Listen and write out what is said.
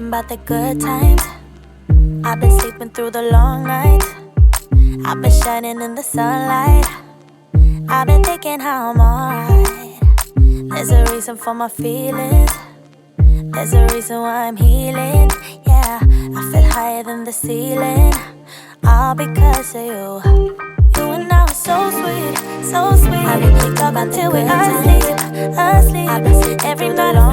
about the good times. I've been sleeping through the long nights. I've been shining in the sunlight. I've been thinking how I'm alright. There's a reason for my feelings. There's a reason why I'm healing. Yeah, I feel higher than the ceiling. All because of you. You and I were so sweet, so sweet. I been thinking about till we're asleep. I've been sleeping every night.